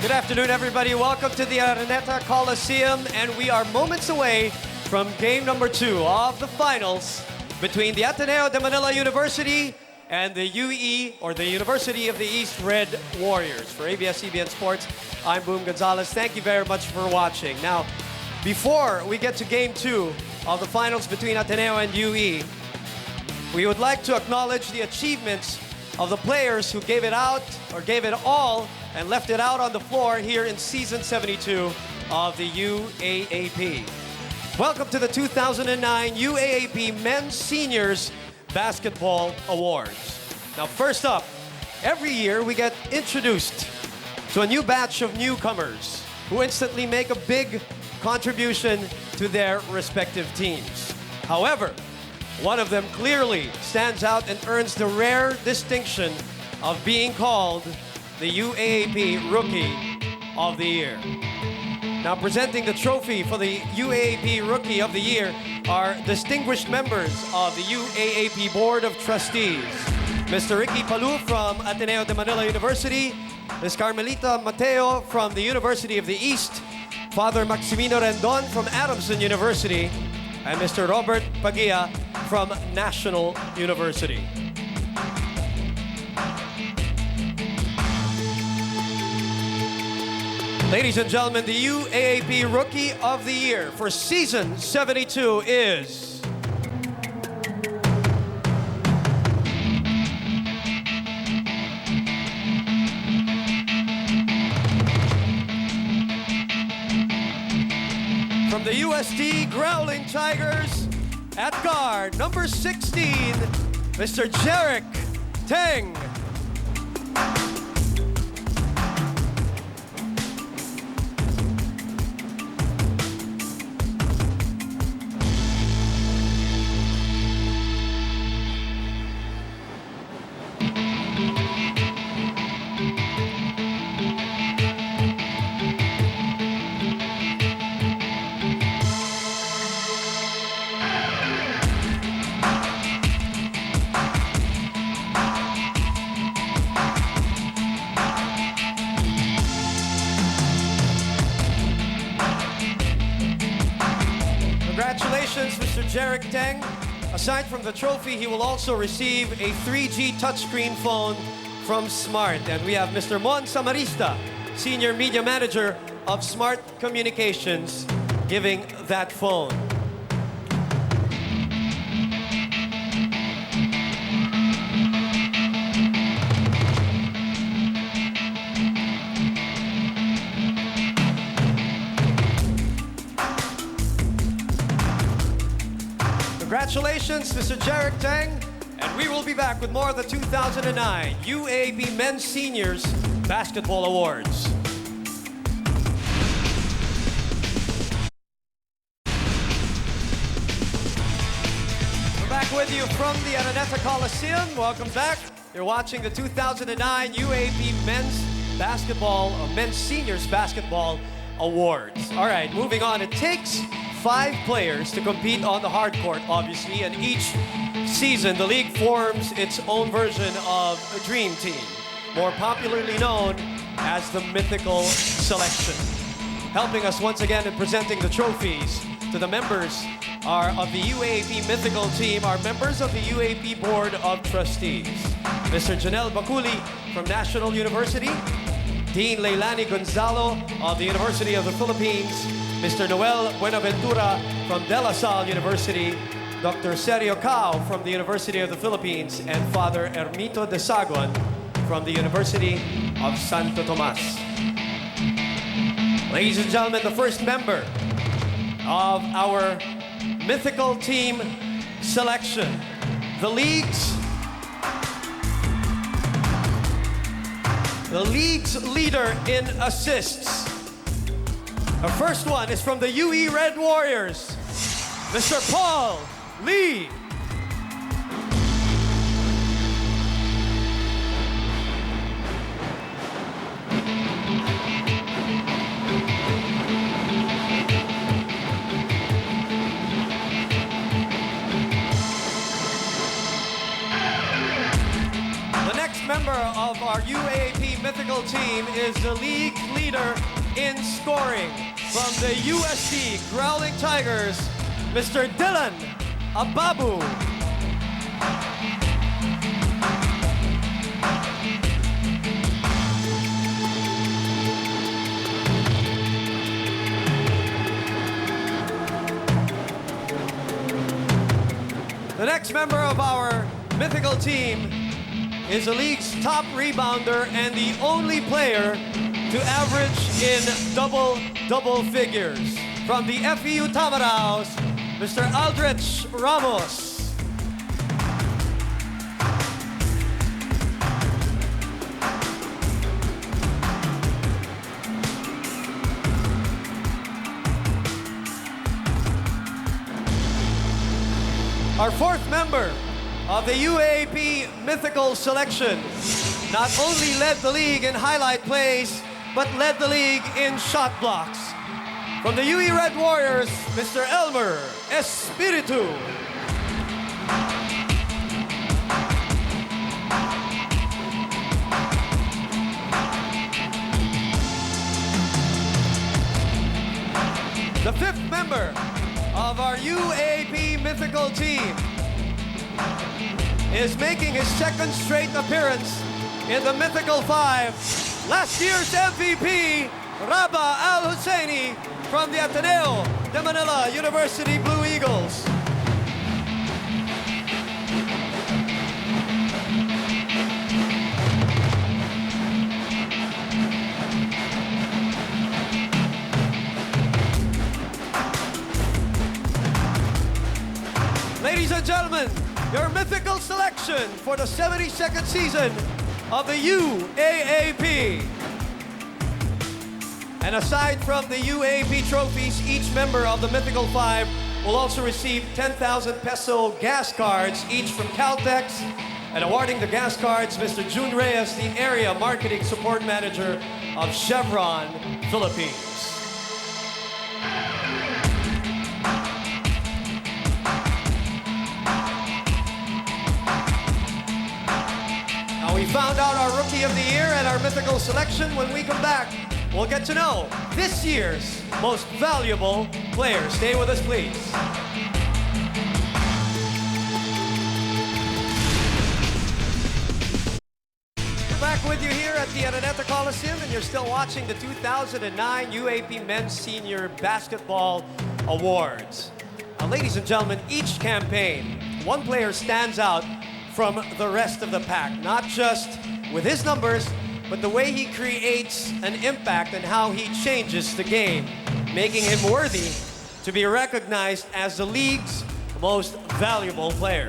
Good afternoon, everybody. Welcome to the Araneta Coliseum, and we are moments away from game number 2 of the finals between the Ateneo de Manila University and the UE, or the University of the East Red Warriors. For ABS-CBN Sports, I'm Boom Gonzalez. Thank you very much for watching. Now, before we get to game 2 of the finals between Ateneo and UE, we would like to acknowledge the achievements of the players who gave it out, or gave it all, and left it out on the floor here in Season 72 of the UAAP. Welcome to the 2009 UAAP Men's Seniors Basketball Awards. Now, first up, every year we get introduced to a new batch of newcomers who instantly make a big contribution to their respective teams. However, one of them clearly stands out and earns the rare distinction of being called the UAAP Rookie of the Year. Now, presenting the trophy for the UAAP Rookie of the Year are distinguished members of the UAAP Board of Trustees. Mr. Ricky Palou from Ateneo de Manila University, Ms. Carmelita Mateo from the University of the East, Father Maximino Rendon from Adamson University, and Mr. Robert Pagia from National University. Ladies and gentlemen, the UAAP Rookie of the Year for Season 72 is... from the USD Growling Tigers, at guard, number 16, Mr. Jarek Teng. Congratulations, Mr. Jarek Teng. Aside from the trophy, he will also receive a 3G touchscreen phone from Smart. And we have Mr. Mon Samarista, Senior Media Manager of Smart Communications, giving that phone. Congratulations, Mr. Jarek Teng, and we will be back with more of the 2009 UAAP Men's Seniors Basketball Awards. We're back with you from the Araneta Coliseum. Welcome back. You're watching the 2009 UAAP Men's Seniors Basketball Awards. All right, moving on. It takes 5 players to compete on the hard court, obviously, and each season the league forms its own version of a dream team, more popularly known as the Mythical Selection. Helping us once again in presenting the trophies to the members of the UAAP Mythical team are members of the UAAP Board of Trustees. Mr. Janelle Baculi from National University, Dean Leilani Gonzalo of the University of the Philippines, Mr. Noel Buenaventura from De La Salle University, Dr. Sergio Cao from the University of the Philippines, and Father Ermito de Saguan from the University of Santo Tomas. Ladies and gentlemen, the first member of our Mythical Team selection, the league's leader in assists. The first one is from the UE Red Warriors, Mr. Paul Lee. member of our UAAP Mythical team is the league leader in scoring. From the USD Growling Tigers, Mr. Dylan Ababu. The next member of our Mythical team is the league's top rebounder and the only player to average in double figures. From the FEU Tamaraos, Mr. Aldrich Ramos. Our fourth member of the UAAP Mythical Selection not only led the league in highlight plays, but led the league in shot blocks. From the UE Red Warriors, Mr. Elmer Espiritu. The fifth member of our UAAP Mythical team is making his second straight appearance in the Mythical Five. Last year's MVP, Rabah Al-Husseini from the Ateneo de Manila University Blue Eagles. Ladies and gentlemen, your Mythical selection for the 72nd season of the UAAP. And aside from the UAAP trophies, each member of the Mythical Five will also receive 10,000 peso gas cards, each from Caltex. And awarding the gas cards, Mr. June Reyes, the Area Marketing Support Manager of Chevron Philippines. We found out our Rookie of the Year and our Mythical selection. When we come back, we'll get to know this year's most valuable player. Stay with us, please. We're back with you here at the Araneta Coliseum, and you're still watching the 2009 UAAP Men's Senior Basketball Awards. Now, ladies and gentlemen, each campaign, one player stands out from the rest of the pack, not just with his numbers, but the way he creates an impact and how he changes the game, making him worthy to be recognized as the league's most valuable player.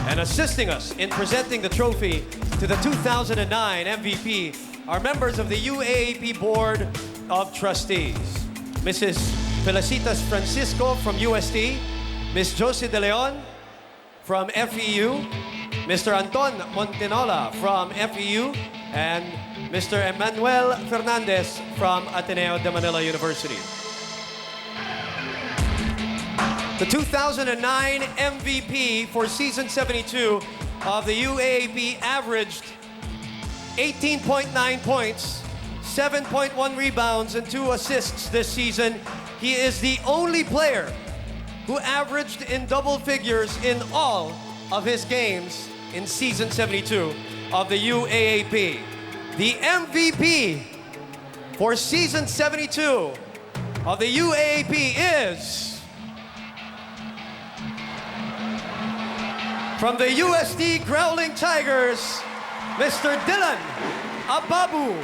And assisting us in presenting the trophy to the 2009 MVP are members of the UAAP Board of Trustees. Mrs. Felicitas Francisco from UST, Ms. Josie De Leon from FEU, Mr. Anton Montenola from FEU, and Mr. Emmanuel Fernandez from Ateneo de Manila University. The 2009 MVP for season 72 of the UAAP averaged 18.9 points, 7.1 rebounds, and 2 assists this season. He is the only player who averaged in double figures in all of his games in season 72 of the UAAP. The MVP for season 72 of the UAAP is from the USD Growling Tigers, Mr. Dylan Ababu.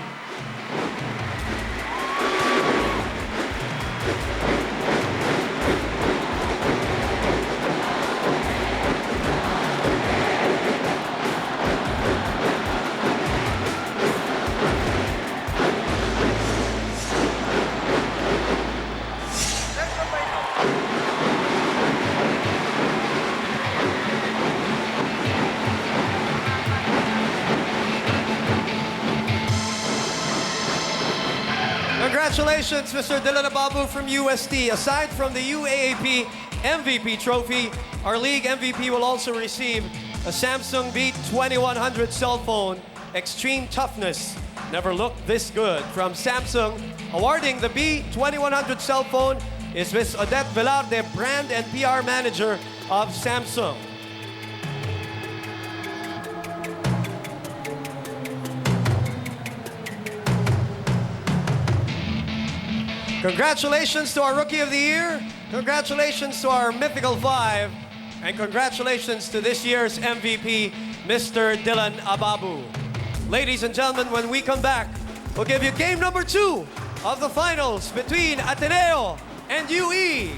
Congratulations, Mr. Dylan Ababu from USD. Aside from the UAAP MVP trophy, our league MVP will also receive a Samsung Beat 2100 cell phone, extreme toughness, never looked this good from Samsung. Awarding the B2100 cell phone is Ms. Odette Velarde, Brand and PR Manager of Samsung. Congratulations to our Rookie of the Year. Congratulations to our Mythical Five. And congratulations to this year's MVP, Mr. Dylan Ababu. Ladies and gentlemen, when we come back, we'll give you game number 2 of the finals between Ateneo and UE.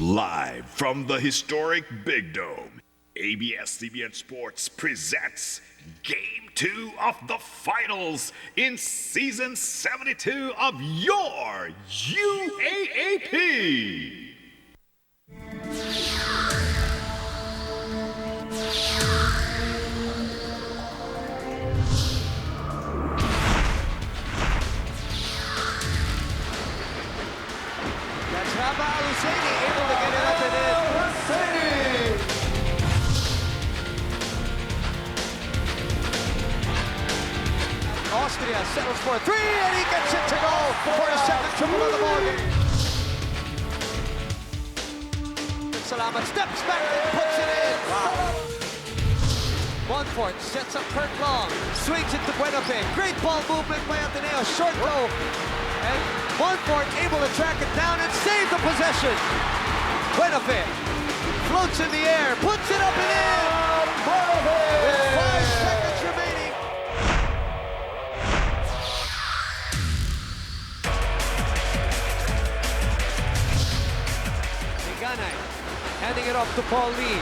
Live from the historic Big Dome, ABS-CBN Sports presents Game 2 of the Finals in Season 72 of your UAAP. That's Rabah Al-Husseini able to get it up and in. Austria settles for a 3 and he gets it to go for his second triple of the ballgame. Salamat steps back and puts it in. Wow. Montfort sets up Kurt Long, swings it to Buenafe. Great ball movement by Ateneo, short goal. And Montfort able to track it down and save the possession. Buenafe floats in the air, puts it up and in. With 5 seconds remaining. Liganay handing it off to Paul Lee.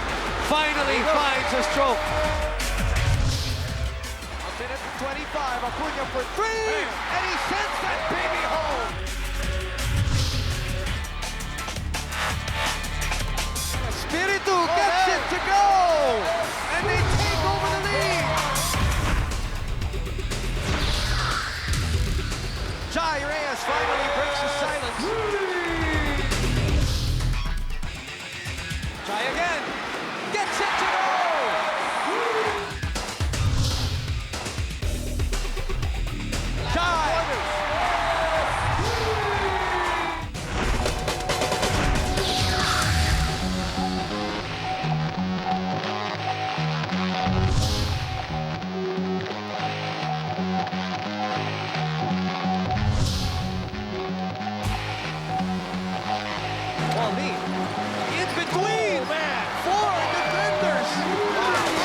Finally finds a stroke. A minute and 25, Acuna for 3, and he sends that baby home. Espiritu gets it to go, and they take over the lead. Jai Reyes finally breaks the silence. Jai again, gets it to go. Jai. Paul Lee in between 4 defenders.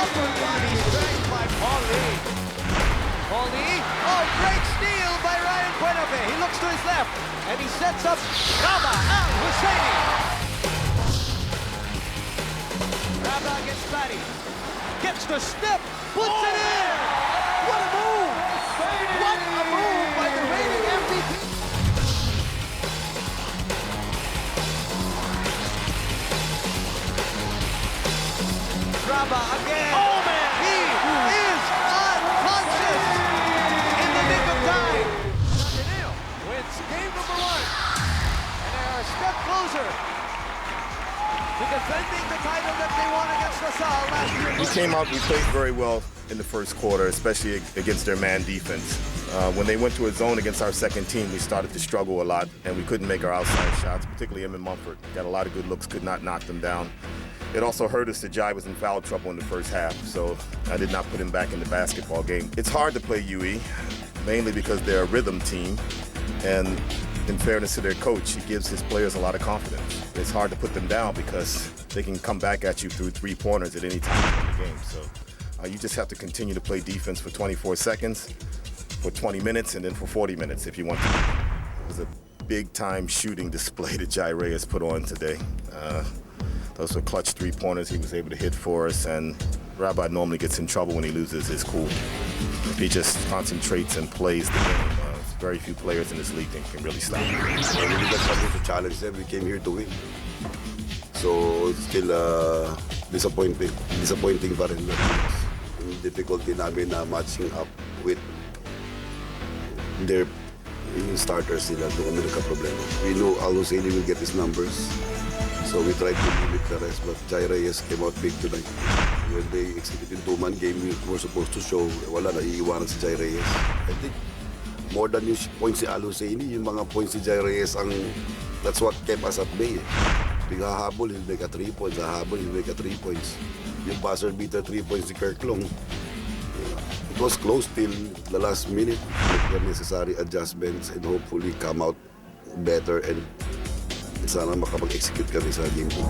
Upper body strength by Paul Lee. Paul Lee, oh, great steal by Ryan Buenafe. He looks to his left and he sets up Rabah Al-Husseini. Rabah against Patty. Gets the step, puts it in. What a move! What a move by the reigning MVP. Rabah again. Oh man! He is unconscious in the nick of time. Ateneo wins game number 1. And they are a step closer to defending the title that they won against LaSalle last year. We came out, we played very well in the first quarter, especially against their man defense. When they went to a zone against our second team, we started to struggle a lot, and we couldn't make our outside shots, particularly Emin Mumford. Got a lot of good looks, could not knock them down. It also hurt us that Jai was in foul trouble in the first half, so I did not put him back in the basketball game. It's hard to play UE, mainly because they're a rhythm team, and in fairness to their coach, he gives his players a lot of confidence. It's hard to put them down because they can come back at you through three-pointers at any time in the game. So you just have to continue to play defense for 24 seconds, for 20 minutes, and then for 40 minutes if you want to. It was a big-time shooting display that Jai Reyes put on today. Those were clutch three-pointers he was able to hit for us, and Rabbi normally gets in trouble when he loses his cool. He just concentrates and plays the game. Very few players in this league that can really stop him. We really got something to challenge them. We came here to win. So it's still disappointing pa rin. Yung difficulty namin na matching up with their starters nila. Doon kami nagka-problema. We know Al Husseini will get his numbers. So we tried to limit the rest, but Jai Reyes came out big tonight. When they executed two-man game, we were supposed to show, wala na, iiwanan si Jai Reyes. I think more than yung points si Al Husseini, yung mga points si Jai Reyes, that's what kept us at bay. Hahabol, he'll make a 3 points. Hahabol, he'll make a 3 points. Yung buzzer beater 3 points si Kirk Long. It was close till the last minute. Make the necessary adjustments and hopefully come out better and sana makapag-execute kami sa game 2.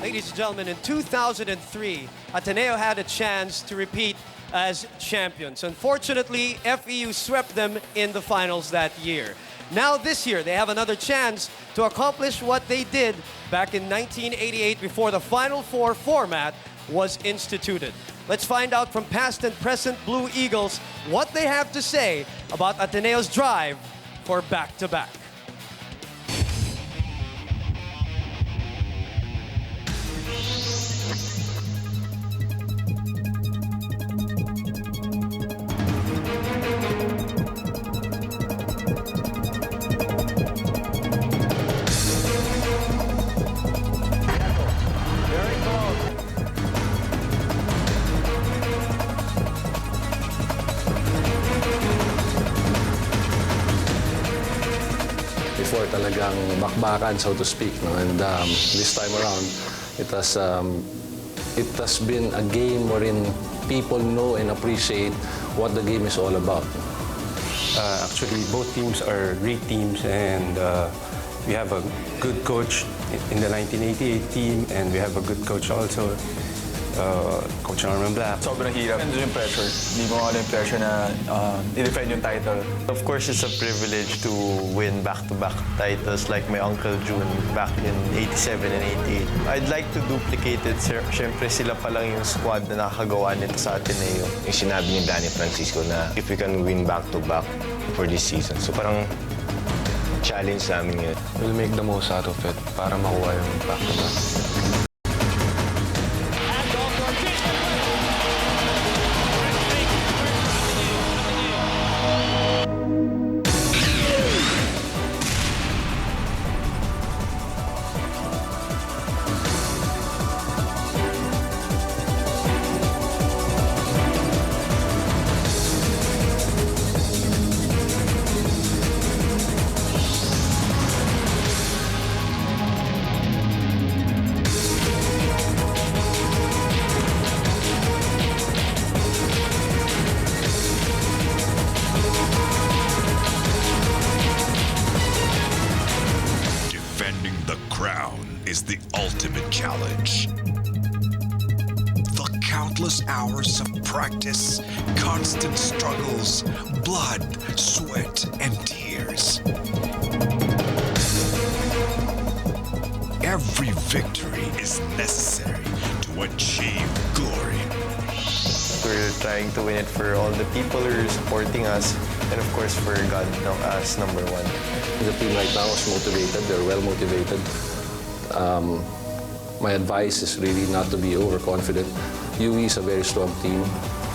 Ladies and gentlemen, in 2003, Ateneo had a chance to repeat as champions. Unfortunately, FEU swept them in the finals that year. Now this year, they have another chance to accomplish what they did back in 1988 before the Final Four format was instituted. Let's find out from past and present Blue Eagles what they have to say about Ateneo's drive for back-to-back. Before talagang bakbakan, so to speak, no? And this time around, it has been a game wherein people know and appreciate what the game is all about. Actually, both teams are great teams, and we have a good coach in the 1988 team, and we have a good coach also, Coach Norman Black. Sobrang hirap. Nandun yung pressure. Hindi mo alam yung pressure na i-defend yung title. Of course, it's a privilege to win back-to-back titles like my Uncle June back in 87 and 88. I'd like to duplicate it. Siyempre, sila pa lang yung squad na nakakagawa nito sa Ateneo. Yung sinabi ni Danny Francisco na if we can win back-to-back for this season. So parang challenge namin yun. We'll make the most out of it para makuha yung back-to-back. Is the ultimate challenge. The countless hours of practice, constant struggles, blood, sweat, and tears. Every victory is necessary to achieve glory. We're trying to win it for all the people who are supporting us, and of course for God as number one. The team right now is motivated. They're well motivated. My advice is really not to be overconfident. UE is a very strong team,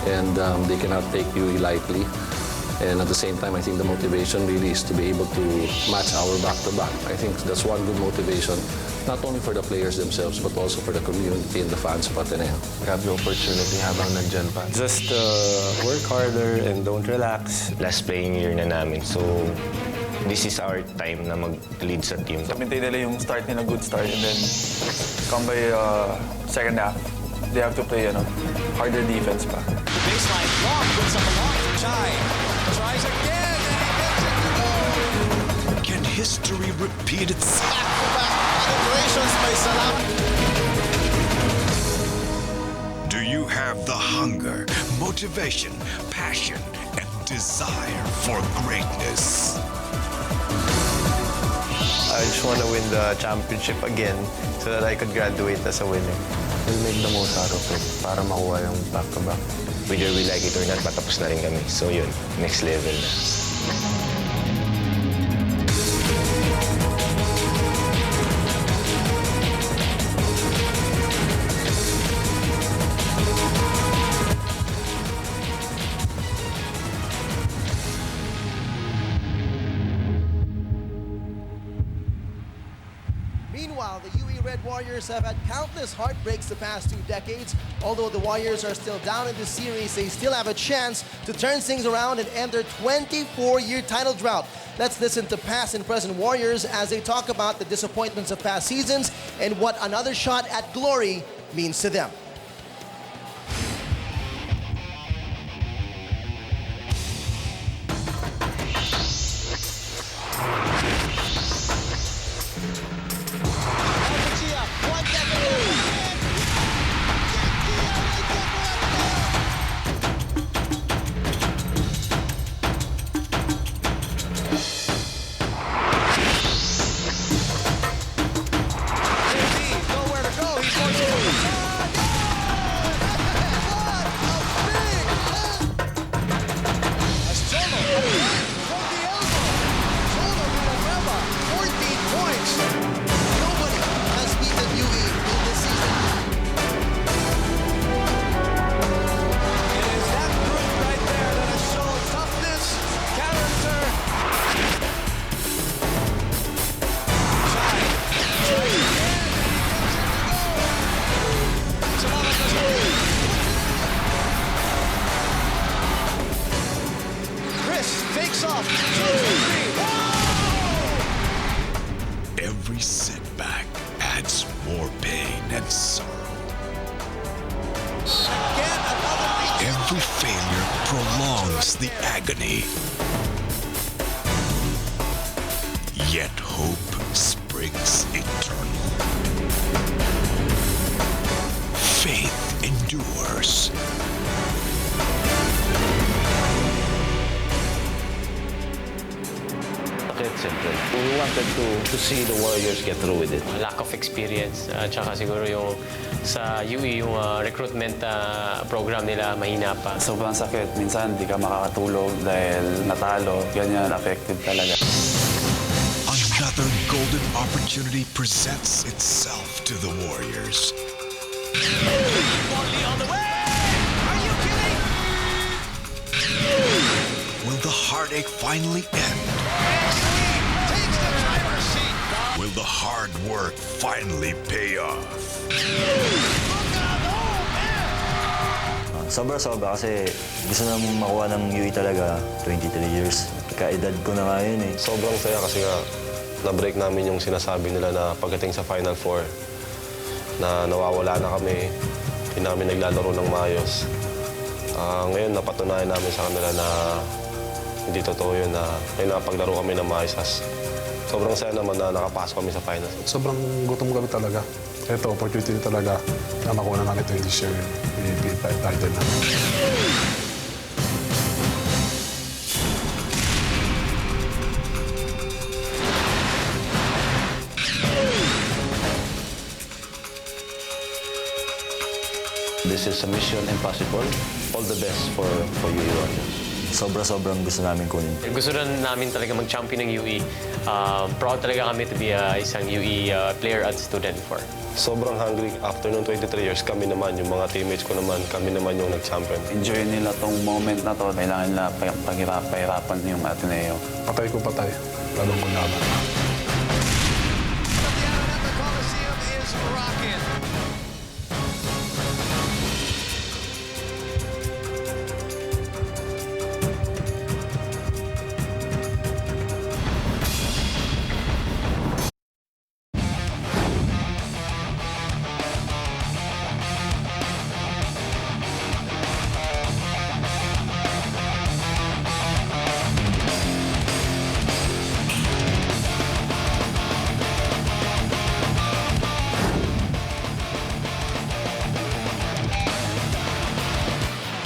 and they cannot take UE lightly. And at the same time, I think the motivation really is to be able to match our back-to-back. I think that's one good motivation, not only for the players themselves, but also for the community and the fans of Ateneo. Grab the opportunity habang nandyan pa. Just work harder and don't relax. Last playing year na namin. So, this is our time na mag-lead sa team. Maintain nila yung start nila, good start, and then come by second half, they have to play harder defense pa. Baseline block puts up a long for Chai. Tries again and he gets it to go. Can history repeat itself? Back-to-back celebrations by Salam. Do you have the hunger, motivation, passion, and desire for greatness? I just want to win the championship again so that I could graduate as a winner. We'll make the most out of it para makuha yung back-to-back. Whether we like it or not, patapos na rin kami. So yun, next level na. Meanwhile, the UE Red Warriors have had countless heartbreaks the past 2 decades. Although the Warriors are still down in the series, they still have a chance to turn things around and end their 24-year title drought. Let's listen to past and present Warriors as they talk about the disappointments of past seasons and what another shot at glory means to them. Every setback adds more pain and sorrow. Every failure prolongs the agony. Yet hope springs eternal. Faith endures. Simple. We wanted to see the Warriors get through with it. Lack of experience, tsaka siguro yung sa UE, yung recruitment program nila mahina pa. Sobrang sakit. Minsan, di ka makakatulog dahil natalo. Ganyan, affected talaga. Another golden opportunity presents itself to the Warriors. On the way! Are you kidding? Will the heartache finally end? Takes the driver's seat. Will the hard work finally pay off? Sobra-sobra kasi gusto na makuha ng UE talaga, 23 years. Kaedad ko na nga yun eh. Sobrang saya kasi nga na-break namin yung sinasabi nila na pagdating sa Final Four na nawawala na kami, hindi namin naglalaro ng maayos. Ngayon napatunayan namin sa kanila na hindi totoo yun na may napaglaro kami ng maayos. Sobrang saya naman na nakapasok kami sa finals. Sobrang gutom kami talaga. Ito, opportunity talaga na makuha namin ito this year. Yung title namin. This is a mission impossible. All the best for UE Warriors. Sobra-sobrang gusto namin kunin. Gusto rin namin talaga mag-champion ng UE. Proud talaga kami to be isang UE player at student for. Sobrang hungry. After nung 23 years, kami naman, yung mga teammates ko naman, kami naman yung nag-champion. Enjoy nila tong moment na to. Kailangan nila pahirapan yung Ateneo. Patay ko patay. Lalong maglaban. The Araneta Coliseum is rocking.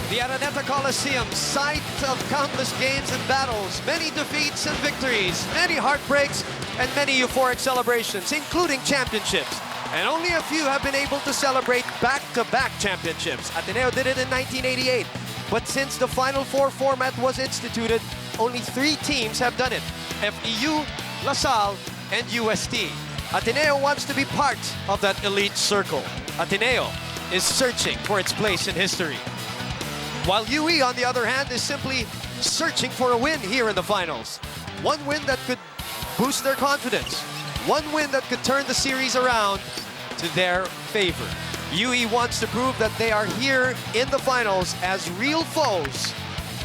The Araneta Coliseum, site of countless games and battles, many defeats and victories, many heartbreaks, and many euphoric celebrations, including championships. And only a few have been able to celebrate back-to-back championships. Ateneo did it in 1988. But since the Final Four format was instituted, only 3 teams have done it: FEU, LaSalle, and UST. Ateneo wants to be part of that elite circle. Ateneo is searching for its place in history. While UE, on the other hand, is simply searching for a win here in the finals. One win that could boost their confidence. One win that could turn the series around to their favor. UE wants to prove that they are here in the finals as real foes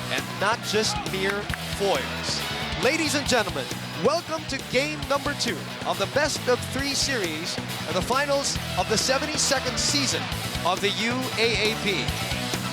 and not just mere foils. Ladies and gentlemen, welcome to game number 2 of the best-of-3 series of the finals of the 72nd season of the UAAP.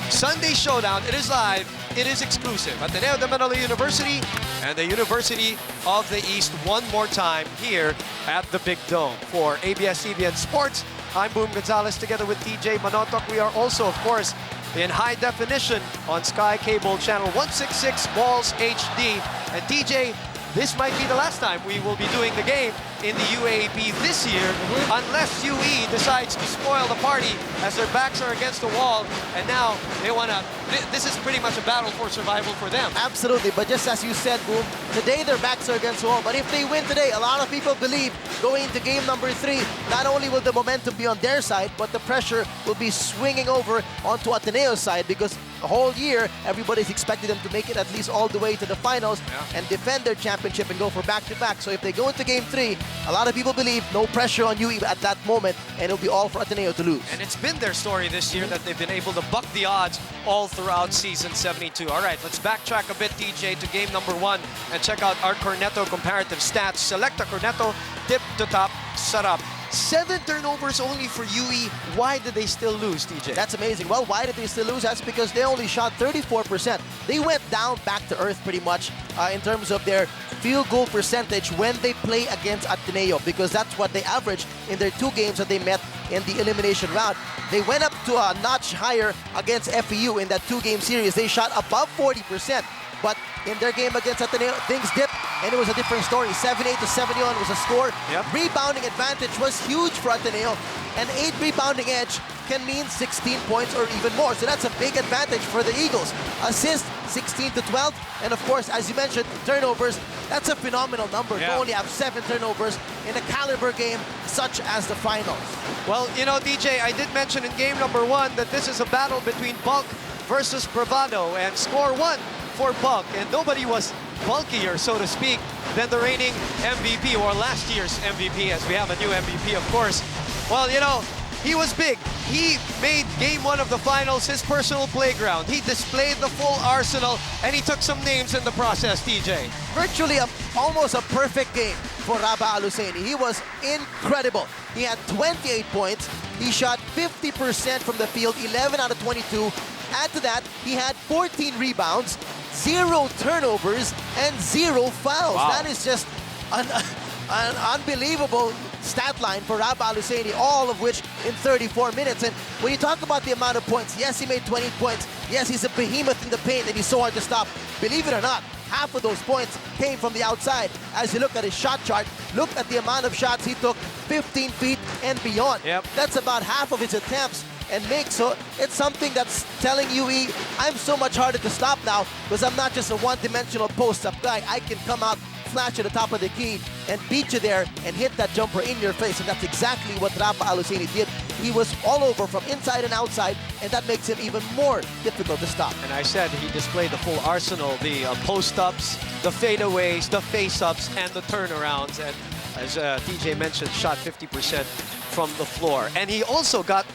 Sunday Showdown, it is live, it is exclusive. Ateneo de Manila University and the University of the East one more time here at the Big Dome. For ABS-CBN Sports, I'm Boom Gonzalez together with DJ Manotok. We are also, of course, in high definition on Sky Cable Channel 166 Balls HD. And DJ, this might be the last time we will be doing the game in the UAAP this year, unless UE decides to spoil the party as their backs are against the wall, and now they want to. This is pretty much a battle for survival for them. Absolutely, but just as you said, Boom, today their backs are against the wall. But if they win today, a lot of people believe going into game number 3, not only will the momentum be on their side, but the pressure will be swinging over onto Ateneo's side, because the whole year everybody's expected them to make it at least all the way to the finals and defend their championship and go for back-to-back. So if they go into game 3, a lot of people believe no pressure on UE at that moment, and it'll be all for Ateneo to lose. And it's been their story this year that they've been able to buck the odds all throughout season 72. All right, let's backtrack a bit, DJ, to game number 1 and check out our Cornetto comparative stats. Selecta Cornetto, tip to top, sarap. 7 turnovers only for UE. Why did they still lose, DJ? That's amazing. Well, why did they still lose? That's because they only shot 34%. They went down back to earth pretty much in terms of their field goal percentage when they play against Ateneo, because that's what they averaged in their 2 games that they met in the elimination round. They went up to a notch higher against FEU in that 2-game series. They shot above 40%. But in their game against Ateneo, things dipped, and it was a different story. 78 to 71 was a score. Rebounding advantage was huge for Ateneo. An 8 rebounding edge can mean 16 points or even more. So that's a big advantage for the Eagles. Assist, 16 to 12. And of course, as you mentioned, turnovers, that's a phenomenal number. To only have 7 turnovers in a caliber game such as the finals. Well, you know, DJ, I did mention in game number 1 that this is a battle between bulk versus bravado, and score 1 for bulk, and nobody was bulkier, so to speak, than the reigning MVP, or last year's MVP, as we have a new MVP, of course. Well, you know, he was big. He made game 1 of the finals his personal playground. He displayed the full arsenal, and he took some names in the process, DJ. Virtually almost a perfect game for Rabah Al-Husseini. He was incredible. He had 28 points. He shot 50% from the field, 11 out of 22. Add to that, he had 14 rebounds, 0 turnovers, and 0 fouls. Wow. That is just an unbelievable stat line for Rabah Al-Husseini, all of which in 34 minutes. And when you talk about the amount of points, yes, he made 20 points. Yes, he's a behemoth in the paint, and he's so hard to stop. Believe it or not, half of those points came from the outside. As you look at his shot chart, look at the amount of shots he took, 15 feet and beyond. That's about half of his attempts and make. So it's something that's telling UE, I'm so much harder to stop now because I'm not just a one-dimensional post-up guy. I can come out, flash at the top of the key, and beat you there and hit that jumper in your face. And that's exactly what Rafa Al-Husseini did. He was all over from inside and outside, and that makes him even more difficult to stop. And I said he displayed the full arsenal, the post-ups, the fadeaways, the face-ups, and the turnarounds. And as TJ mentioned, shot 50% from the floor. And he also got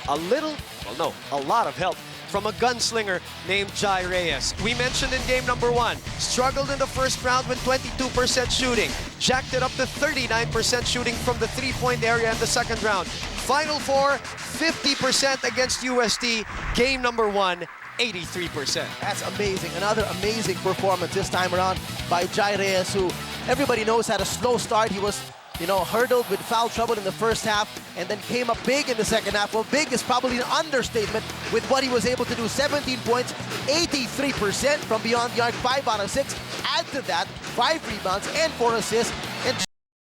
a lot of help from a gunslinger named Jai Reyes. We mentioned in game number 1, struggled in the first round with 22% shooting, jacked it up to 39% shooting from the three-point area in the second round. Final 4, 50% against UST. Game number 1, 83%. That's amazing. Another amazing performance this time around by Jai Reyes, who everybody knows had a slow start. He was, hurdled with foul trouble in the first half and then came up big in the second half. Well, big is probably an understatement with what he was able to do. 17 points, 83% from beyond the arc, 5 out of 6. Add to that, 5 rebounds and 4 assists.